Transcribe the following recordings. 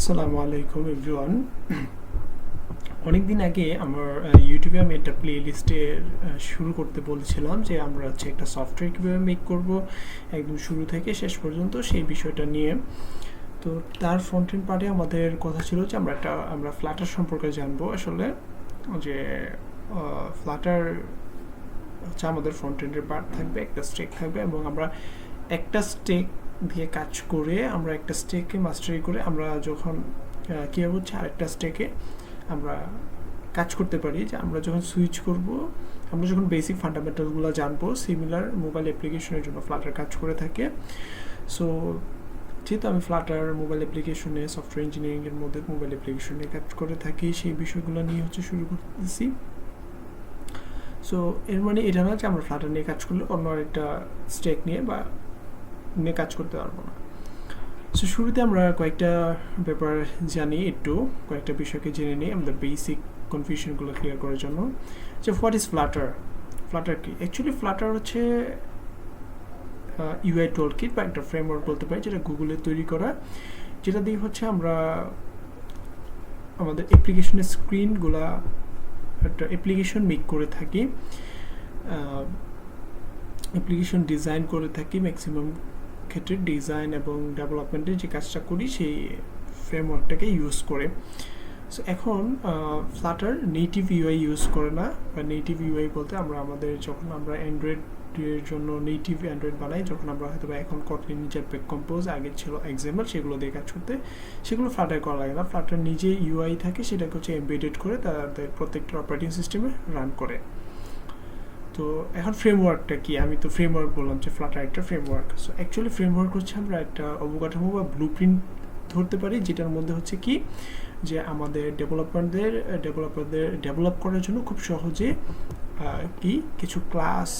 আসসালামু আলাইকুম এভরিওয়ান। অনেকদিন আগে আমার ইউটিউবে আমি একটা প্লেলিস্টে শুরু করতে বলছিলাম যে আমরা হচ্ছে একটা সফটওয়্যার কীভাবে মেক করব একদম শুরু থেকে শেষ পর্যন্ত সেই বিষয়টা নিয়ে। তো তার ফ্রন্ট এন্ড পার্টে আমাদের কথা ছিল যে আমরা ফ্লাটার সম্পর্কে জানবো। আসলে যে ফ্লাটার হচ্ছে আমাদের ফ্রন্ট এন্ডের পার্ট থাকবে, একটা স্টেক থাকবে এবং আমরা একটা স্টেক দিয়ে কাজ করে আমরা একটা স্টেকে মাস্টারি করে আমরা যখন কীভাবে হচ্ছে আরেকটা স্টেকে আমরা কাজ করতে পারি, যে আমরা যখন সুইচ করব, আমরা যখন বেসিক ফান্ডামেন্টালগুলো জানবো। সিমিলার মোবাইল অ্যাপ্লিকেশনের জন্য ফ্লাটার কাজ করে থাকে। সো যেহেতু আমি ফ্লাটার মোবাইল অ্যাপ্লিকেশনে সফটওয়্যার ইঞ্জিনিয়ারিংয়ের মধ্যে মোবাইল অ্যাপ্লিকেশনে কাজ করে থাকি, সেই বিষয়গুলো নিয়ে হচ্ছে শুরু করতেছি। সো এর মানে এটা না যে আমরা ফ্লাটার নিয়ে কাজ করলে অন্য আরেকটা স্টেক নিয়ে কাজ করতে পারবো না। সো শুরুতে আমরা কয়েকটা ব্যাপার জানি, একটু কয়েকটা বিষয়কে জেনে নিই আমাদের বেসিক কনফিউশনগুলো ক্লিয়ার করার জন্য। যে হোয়াট ইজ ফ্লাটার? ফ্লাটার কি? অ্যাকচুয়ালি ফ্লাটার হচ্ছে ইউআই টুলকিট বা একটা ফ্রেমওয়ার্ক বলতে পারি, যেটা গুগলের তৈরি করা, যেটা দিয়ে হচ্ছে আমরা আমাদের অ্যাপ্লিকেশনের স্ক্রিনগুলা একটা অ্যাপ্লিকেশন মেক করে থাকি, অ্যাপ্লিকেশন ডিজাইন করে থাকি। ম্যাক্সিমাম ক্ষেত্রে ডিজাইন এবং ডেভেলপমেন্টের যে কাজটা করি সেই ফ্রেমওয়ার্কটাকে ইউজ করে। সো এখন ফ্লাটার নেটিভ ইউআই ইউজ করে না, বা নেটিভ ইউআই বলতে আমাদের যখন আমরা অ্যান্ড্রয়েডের জন্য নেটিভ অ্যান্ড্রয়েড বানাই, যখন আমরা হয়তো বা এখন কটলিন, জেটপ্যাক কম্পোজ, আগে ছিল এক্সাম্পল, সেগুলো দিয়ে কাজ করতে, সেগুলো ফ্লাটার করা লাগে না। ফ্লাটার নিজে ইউআই থাকে, সেটাকে হচ্ছে এমবেডেড করে তাদের প্রত্যেকটা অপারেটিং সিস্টেমে রান করে। তো এখন ফ্রেমওয়ার্কটা কি? আমি তো ফ্রেমওয়ার্ক বললাম যে ফ্লাটার একটা ফ্রেমওয়ার্ক। সো অ্যাকচুয়ালি ফ্রেমওয়ার্ক হচ্ছে আমরা একটা অবকাঠামো বা ব্লুপ্রিন্ট ধরতে পারি, যেটার মধ্যে হচ্ছে কি, যে আমাদের ডেভেলপারদের ডেভেলপ করার জন্য খুব সহজে কিছু ক্লাস,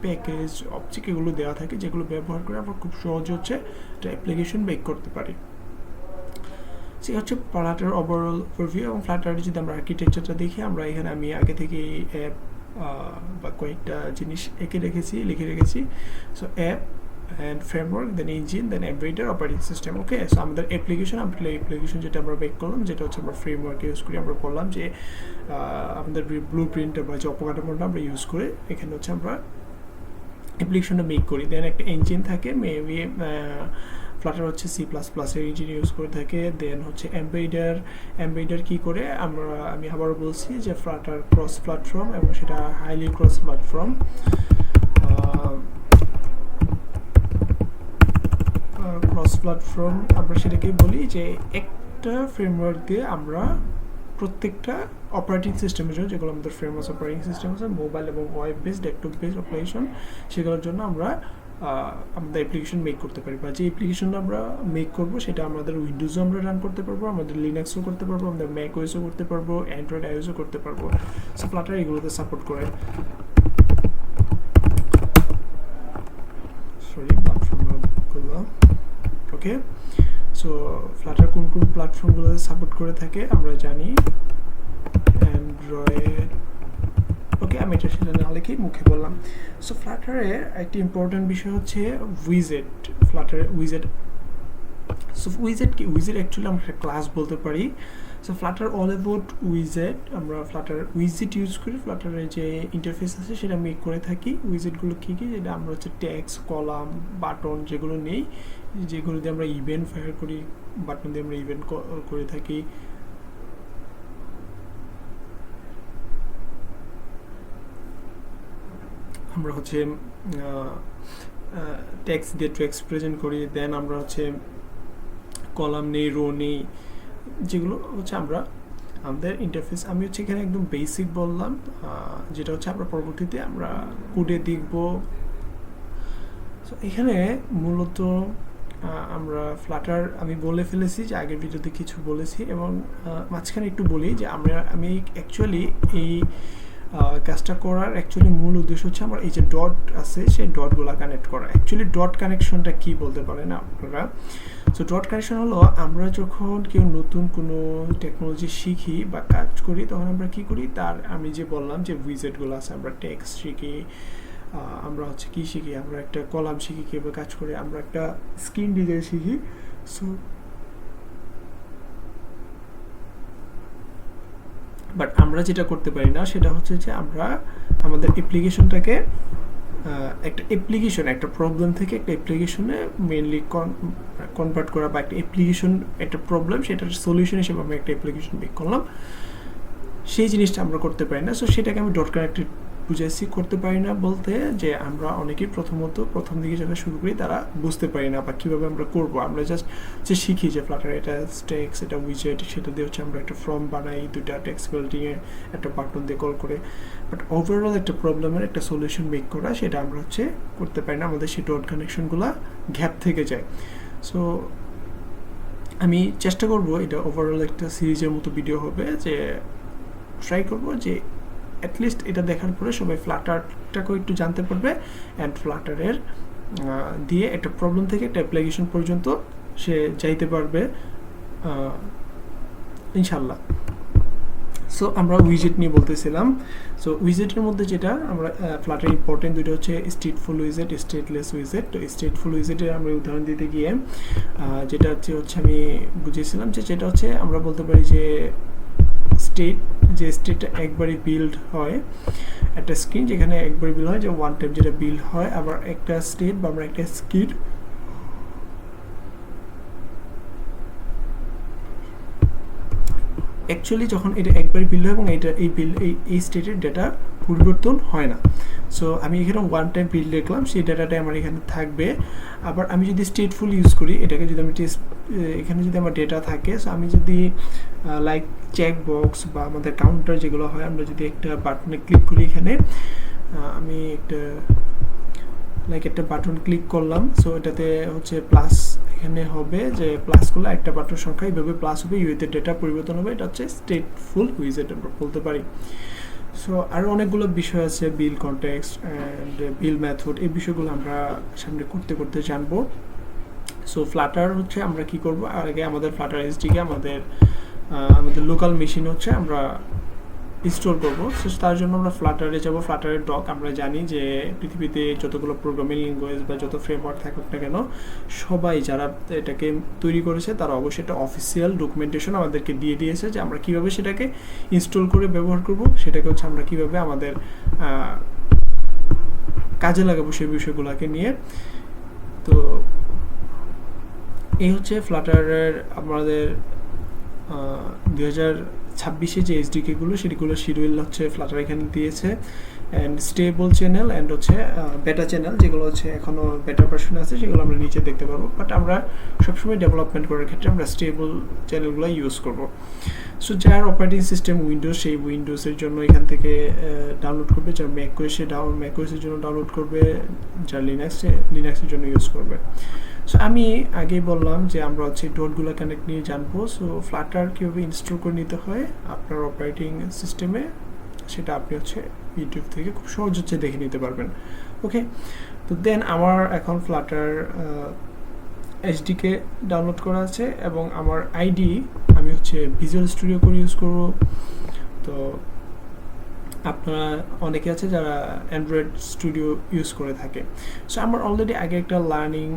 প্যাকেজ, অবজেক্ট এগুলো দেওয়া থাকে, যেগুলো ব্যবহার করে আমরা খুব সহজে হচ্ছে একটা অ্যাপ্লিকেশন মেক করতে পারি। সে হচ্ছে ফ্লাটার ওভারঅল ওভারভিউ। এবং ফ্লাটারের যদি আমরা আর্কিটেকচারটা দেখি, আমরা এখানে আমি আগে থেকে অ্যাপ বা কয়েকটা জিনিস লিখে রেখেছি। So app and framework, then engine, then embedded operating system. Okay, so আমাদের অ্যাপ্লিকেশন যেটা আমরা মেক করলাম, যেটা হচ্ছে আমরা ফ্রেমওয়ার্ক ইউজ করি, আমরা বললাম যে আমাদের ব্লু প্রিন্টটা বা যে অপকাঠামোটা আমরা ইউজ করে এখানে হচ্ছে আমরা অ্যাপ্লিকেশনটা মেক করি। দেন একটা ইঞ্জিন থাকে, মেবি ফ্লাটার হচ্ছে C++ এর ইঞ্জিন ইউজ করে থাকে। দেন হচ্ছে এমবেডার কি করে, আমি আবারও বলছি যে ফ্লাটার ক্রস প্ল্যাটফর্ম, এবং সেটা হাইলি ক্রস প্ল্যাটফর্ম। আমরা সেটাকে বলি যে একটা ফ্রেমওয়ার্ক দিয়ে আমরা প্রত্যেকটা অপারেটিং সিস্টেমের জন্য, যেগুলো আমাদের ফ্রেমওয়ার্ক অপারেটিং সিস্টেম আছে, মোবাইল এবং web based, desktop based operation, সেগুলোর জন্য আমরা আমাদের অ্যাপ্লিকেশন মেক করতে পারি। বা যে অ্যাপ্লিকেশনটা আমরা মেক করবো সেটা আমাদের উইন্ডোজও আমরা রান করতে পারবো, আমাদের লিনাক্সও করতে পারবো, আমাদের ম্যাক ওএসও করতে পারবো, অ্যান্ড্রয়েড আইওএসও করতে পারবো। সো ফ্লাটার এগুলোতে সাপোর্ট করে। ওকে, সো ফ্লাটার কোন কোন প্ল্যাটফর্মগুলোতে সাপোর্ট করে থাকে আমরা জানি। অ্যান্ড্রয়েড, ওকে, আমি এটা সেটা না লিখে মুখে বললাম। সো ফ্লাটারের একটি ইম্পর্টেন্ট বিষয় হচ্ছে উইজেট। ফ্লাটারের উইজেট। সো উইজেট কি? উইজেট অ্যাকচুয়ালি আমরা একটা ক্লাস বলতে পারি। সো ফ্লাটার অল অ্যাবাউট উইজেট। আমরা ফ্লাটার উইজেট ইউজ করি, ফ্লাটারের যে ইন্টারফেস আছে সেটা মেক করে থাকি। উইজেটগুলো কী কী? যেটা আমরা হচ্ছে ট্যাক্স, কলাম, বাটন যেগুলো নেই, যেগুলো দিয়ে আমরা ইভেন্ট ফায়ার করি, বাটন দিয়ে আমরা ইভেন্ট করে থাকি। আমরা হচ্ছে টেক্সট দিয়ে টেক্সট প্রেজেন্ট করি। দেন আমরা হচ্ছে কলাম নেই, রো নেই, যেগুলো হচ্ছে আমরা আমাদের ইন্টারফেস। আমি হচ্ছে এখানে একদম বেসিক বললাম, যেটা হচ্ছে আমরা পরবর্তীতে আমরা কোডে দেখব। সো এখানে মূলত আমরা ফ্লাটার আমি বলে ফেলেছি, যে আগের ভিডিওতে কিছু বলেছি, এবং মাঝখানে একটু বলি যে আমি অ্যাকচুয়ালি এই কাজটা করার অ্যাকচুয়ালি মূল উদ্দেশ্য হচ্ছে আমার এই যে ডট আছে সেই ডটগুলো কানেক্ট করা। অ্যাকচুয়ালি ডট কানেকশনটা কি বলতে পারেন আপনারা? সো ডট কানেকশন হলো, আমরা যখন কেউ নতুন কোনো টেকনোলজি শিখি বা কাজ করি, তখন আমরা কি করি, আমি যে বললাম যে উইজেটগুলো আছে, আমরা টেক্সট শিখি, আমরা হচ্ছে কি শিখি, আমরা একটা কলাম শিখি কীভাবে কাজ করে, আমরা একটা স্ক্রিন ডিজাইন শিখি। সো বাট আমরা যেটা করতে পারি না সেটা হচ্ছে যে আমরা আমাদের অ্যাপ্লিকেশনটাকে একটা অ্যাপ্লিকেশন, একটা প্রবলেম থেকে একটা অ্যাপ্লিকেশনে মেইনলি কনভার্ট করা, বা একটা অ্যাপ্লিকেশন একটা প্রবলেম সেটার সলিউশন হিসেবে আমি একটা অ্যাপ্লিকেশন মেক করলাম, সেই জিনিসটা আমরা করতে পারি না। সো সেটাকে আমি ডট কানেক্টেড বুঝাইছি। করতে পারি না বলতে যে আমরা অনেকেই প্রথম দিকে যারা শুরু করি তারা বুঝতে পারি না বা কীভাবে আমরা করব, আমরা জাস্ট যে শিখি যে ফ্লাটার এটা টেক্সট, এটা উইজেট, সেটা দিয়ে হচ্ছে আমরা একটা ফর্ম বানাই, দুইটা টেক্সট বিল্ডিংয়ে একটা বাটন দিয়ে কল করে, বাট ওভারঅল একটা প্রবলেমের একটা সলিউশন মেক করা সেটা আমরা হচ্ছে করতে পারি না, আমাদের সেই ডট কানেকশনগুলো গ্যাপ থেকে যায়। সো আমি চেষ্টা করব এটা ওভারঅল একটা সিরিজের মতো ভিডিও হবে, যে ট্রাই করবো যে অ্যাটলিস্ট এটা দেখার পরে সবাই ফ্লাটারটাকেও একটু জানতে পারবে, অ্যান্ড ফ্লাটারের দিয়ে একটা প্রবলেম থেকে একটা অ্যাপ্লিকেশন পর্যন্ত সে যাইতে পারবে ইনশাল্লাহ। সো আমরা উইজেট নিয়ে বলতেছিলাম। সো উইজেটের মধ্যে যেটা আমরা ফ্লাটার ইম্পর্টেন্ট দুটো হচ্ছে স্টেটফুল উইজেট, স্টেটলেস উইজেট। তো স্টেটফুল উইজেটের আমরা উদাহরণ দিতে গিয়ে যেটা হচ্ছে আমি বুঝিয়েছিলাম যে যেটা হচ্ছে আমরা বলতে পারি যে স্টেট, যে স্টেটটা একবারই বিল্ড হয়, একটা স্ক্রিন যেখানে একবারই বিল্ড হয়, যে ওয়ান টাইম যেটা বিল্ড হয়। আবার একটা স্টেট বা আমরা একটা স্ক্রিন অ্যাকচুয়ালি যখন এটা একবারই বিল্ড হয় এবং এটা এই স্টেটের ডেটা পরিবর্তন হয় না। সো আমি এখানে ওয়ান টাইম বিল্ড লিখলাম, সেই ডাটাটাই আমার এখানে থাকবে। আবার আমি যদি স্টেটফুল ইউজ করি এটাকে, যদি আমি এখানে যদি আমার ডেটা থাকে, সো আমি যদি লাইক চেক বক্স বা আমাদের কাউন্টার যেগুলো হয়, আমরা যদি একটা বাটনে ক্লিক করি, এখানে আমি একটা বাটন ক্লিক করলাম, সো এটাতে হচ্ছে প্লাস এখানে হবে, যে প্লাস করলে একটা বাটন সংখ্যা এইভাবে প্লাস হবে, ইউএতে ডেটা পরিবর্তন হবে, এটা হচ্ছে স্টেটফুল উইজেট আমরা বলতে পারি। সো আরও অনেকগুলো বিষয় আছে, বিল কনটেক্সট অ্যান্ড বিল মেথড, এই বিষয়গুলো আমরা সামনে করতে জানবো। সো ফ্লাটার হচ্ছে আমরা কি করব, আগে আমাদের ফ্লাটার এসডিকে আমাদের লোকাল মেশিন হচ্ছে আমরা ইনস্টল করবো। সো তার জন্য আমরা ফ্লাটারে যাব, ফ্লাটারের ডক। আমরা জানি যে পৃথিবীতে যতগুলো প্রোগ্রামিং ল্যাঙ্গুয়েজ বা যত ফ্রেমওয়ার্ক থাকুক না কেন, সবাই যারা এটাকে তৈরি করেছে তারা অবশ্যই একটা অফিসিয়াল ডকুমেন্টেশন আমাদেরকে দিয়ে দিয়েছে, যে আমরা কীভাবে সেটাকে ইনস্টল করে ব্যবহার করব, সেটাকে হচ্ছে আমরা কীভাবে আমাদের কাজে লাগাবো সেই বিষয়গুলোকে নিয়ে। তো এই হচ্ছে ফ্লাটারের আমাদের 2026 যে এসডিকেগুলো সেগুলো শিডিউল হচ্ছে ফ্লাটার এখানে দিয়েছে, অ্যান্ড স্টেবল চ্যানেল অ্যান্ড হচ্ছে বেটা চ্যানেল, যেগুলো হচ্ছে এখনও বেটা ভার্সন আছে সেগুলো আমরা নিচে দেখতে পারবো। বাট আমরা সবসময় ডেভেলপমেন্ট করার ক্ষেত্রে আমরা স্টেবল চ্যানেলগুলো ইউজ করব। সো যার অপারেটিং সিস্টেম উইন্ডোজ, সেই উইন্ডোজের জন্য এখান থেকে ডাউনলোড করবে, যার ম্যাকওএসের জন্য ডাউনলোড করবে, যার লিনাক্সের জন্য ইউজ করবে। সো আমি আগেই বললাম যে আমরা হচ্ছে ডটগুলো কানেক্ট নিয়ে জানবো। সো ফ্লাটার কীভাবে ইনস্টল করে নিতে হয় আপনার অপারেটিং সিস্টেমে, সেটা আপনি হচ্ছে ইউটিউব থেকে খুব সহজ হচ্ছে দেখে নিতে পারবেন। ওকে, তো দেন আমার এখন ফ্লাটার এসডিকে ডাউনলোড করা আছে, এবং আমার আইডি আমি হচ্ছে ভিজুয়াল স্টুডিও করে ইউজ করব। তো আপনারা অনেকে আছে যারা অ্যান্ড্রয়েড স্টুডিও ইউজ করে থাকে। সো আমার অলরেডি আগে একটা লার্নিং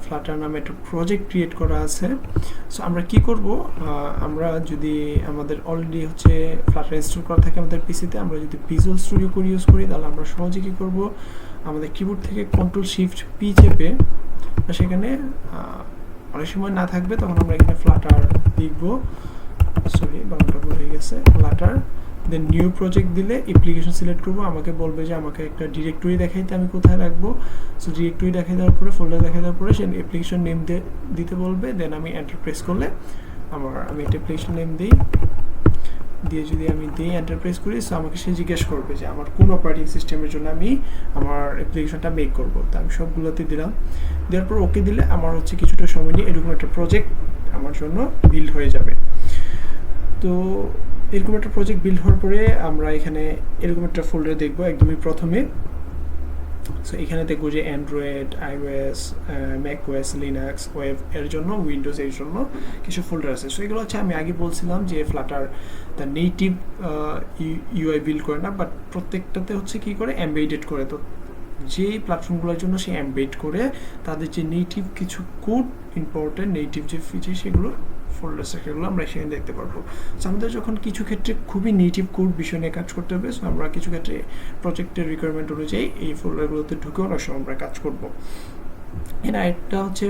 ফ্লাটার নামে একটা প্রজেক্ট ক্রিয়েট করা আছে। সো আমরা কি করব, আমরা যদি আমাদের অলরেডি হচ্ছে ফ্লাটার ইনস্টল করা থাকে আমাদের পিসিতে, আমরা যদি ভিজুয়াল স্টুডিও করে ইউজ করি, তাহলে আমরা সহজে কী করব, আমাদের কিবোর্ড থেকে Ctrl+Shift+P চেপে, সেখানে অনেক সময় না থাকবে তখন আমরা এখানে ফ্লাটার লিখব, সরি বাংলাটা ভুলে গেছে, ফ্লাটার, দেন নিউ প্রজেক্ট দিলে অ্যাপ্লিকেশন সিলেক্ট করবো, আমাকে বলবে যে আমাকে একটা ডিরেক্টরি দেখাইতে আমি কোথায় রাখবো। সো ডিরেক্টরি দেখাই দেওয়ার পরে, ফোল্ডার দেখাই দেওয়ার পরে সে অ্যাপ্লিকেশন নেম দিতে বলবে, দেন আমি এন্টার প্রেস করলে আমি একটা অ্যাপ্লিকেশন নেম দিয়ে যদি আমি এন্টার প্রেস করি, সো আমাকে সে জিজ্ঞেস করবে যে আমার কোন অপারেটিং সিস্টেমের জন্য আমি আমার অ্যাপ্লিকেশনটা মেক করবো। তো আমি সবগুলোতে দিলাম, দেওয়ার পর ওকে দিলে আমার হচ্ছে কিছুটা সময় নিয়ে এরকম একটা প্রজেক্ট আমার জন্য বিল্ড হয়ে যাবে। তো এরকম একটা প্রজেক্ট বিল্ড হওয়ার পরে আমরা এখানে এরকম একটা ফোল্ডার দেখবো একদমই প্রথমে। সো এখানে দেখবো যে Android, iOS, macOS, Linux, web এর জন্য, উইন্ডোজ এর জন্য কিছু ফোল্ডার আছে। সো এগুলো হচ্ছে আমি আগে বলছিলাম যে ফ্লাটার তার নেটিভ ইউআই বিল্ড করে না, বাট প্রত্যেকটাতে হচ্ছে কি করে এমবেডেড করে। তো যেই প্ল্যাটফর্মগুলোর জন্য সে এমবেড করে তাদের যে নেটিভ কিছু কোড, ইম্পর্টেন্ট নেটিভ যে ফিচার, সেগুলো ফোল্ডার স্ট্রাকচারগুলো আমরা সেখানে দেখতে পারবো। সো আমাদের যখন কিছু ক্ষেত্রে খুবই নেটিভ কোড বিষয় নিয়ে কাজ করতে হবে, সো আমরা কিছু ক্ষেত্রে প্রজেক্টের রিকোয়ারমেন্ট অনুযায়ী এই ফোল্ডারগুলোতে ঢুকে অনেক সময় আমরা কাজ করব। এর আরেকটা হচ্ছে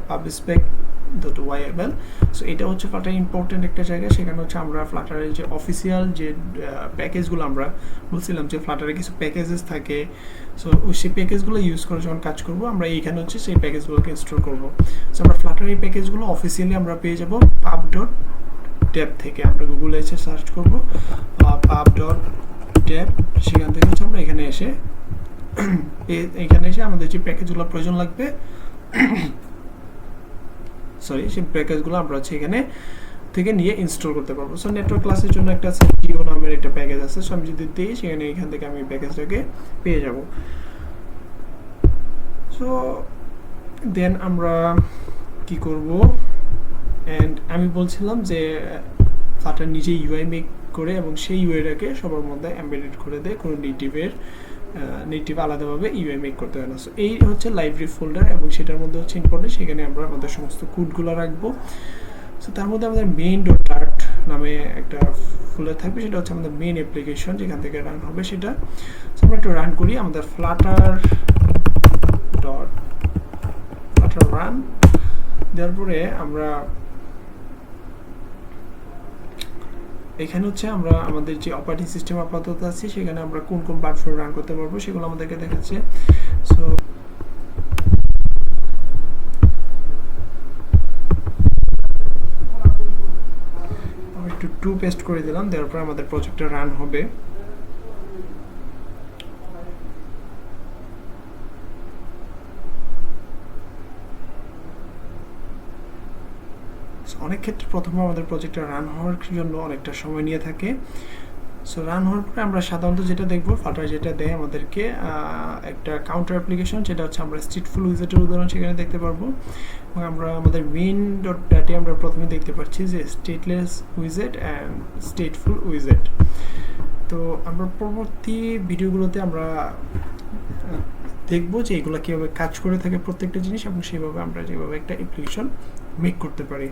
pubspec.yaml। সো এটা হচ্ছে ফ্লাটার ইম্পর্টেন্ট একটা জায়গা, সেখানে হচ্ছে আমরা ফ্লাটারের যে অফিসিয়াল যে প্যাকেজগুলো, আমরা বলছিলাম যে ফ্লাটারে কিছু প্যাকেজেস থাকে, সো সেই প্যাকেজগুলো ইউজ করে যখন কাজ করব আমরা এইখানে হচ্ছে সেই প্যাকেজগুলোকে ইনস্টল করব। সো আমরা ফ্লাটার এই প্যাকেজগুলো অফিসিয়ালি আমরা পেয়ে যাব pub.dev থেকে। আমরা গুগলে এসে সার্চ করব pub.dev, সেখান থেকে হচ্ছে আমরা এখানে এসে আমাদের যে প্যাকেজগুলো প্রয়োজন লাগবে সেই প্যাকেজগুলো আমরা হচ্ছে এখানে থেকে নিয়ে ইনস্টল করতে পারবো। সো নেটওয়ার্ক ক্লাসের জন্য একটা জিও নামের একটা প্যাকেজ আছে, সো আমি যদি দিই সেখানে এখান থেকে আমি প্যাকেজটাকে পেয়ে যাব। সো দেন আমরা কি করব, অ্যান্ড আমি বলছিলাম যে ফ্লাটার নিজে ইউআই মেক করে এবং সেই ইউআইটাকে সবার মধ্যে এমবেডেড করে দেয়, কোনো নেটিভ আলাদাভাবে ইউআই মেক করতে হয় না। সো এই হচ্ছে লাইব্রেরি ফোল্ডার, এবং সেটার মধ্যে হচ্ছে ইম্পর্টেন্ট, সেখানে আমরা আমাদের সমস্ত কোডগুলো রাখবো। সো তার মধ্যে আমাদের main.dart নামে একটা ফোল্ডার থাকবে, সেটা হচ্ছে আমাদের মেইন অ্যাপ্লিকেশন, যেখান থেকে রান হবে সেটা। সো আমরা একটু রান করি, আমাদের ফ্লাটার রান দেওয়ার পরে আমরা এখানে হচ্ছে আমরা আমাদের যে অপারেটিং সিস্টেম আপাতত আছে সেখানে আমরা কোন কোন প্ল্যাটফর্ম রান করতে পারবো সেগুলো আমাদেরকে দেখাচ্ছে। সো আমি একটু 2 পেস্ট করে দিলাম, দেওয়ার পর আমাদের প্রজেক্টটা রান হবে। অনেক ক্ষেত্রে প্রথমে আমাদের প্রজেক্টটা রান হওয়ার জন্য অনেকটা সময় নিয়ে থাকে। সো রান হওয়ার পরে আমরা সাধারণত যেটা দেখবো, ফ্লাটার যেটা দেয় আমাদেরকে একটা কাউন্টার অ্যাপ্লিকেশন, যেটা হচ্ছে আমরা স্টেটফুল উইজেটের উদাহরণ সেখানে দেখতে পারবো। এবং আমরা আমাদের main.dart আমরা প্রথমে দেখতে পাচ্ছি যে স্টেটলেস উইজেট অ্যান্ড স্টেটফুল উইজেট। তো আমরা পরবর্তী ভিডিওগুলোতে আমরা দেখবো যে এগুলো কীভাবে কাজ করে থাকে প্রত্যেকটা জিনিস, এবং সেইভাবে আমরা যেভাবে একটা অ্যাপ্লিকেশন মেক করতে পারি।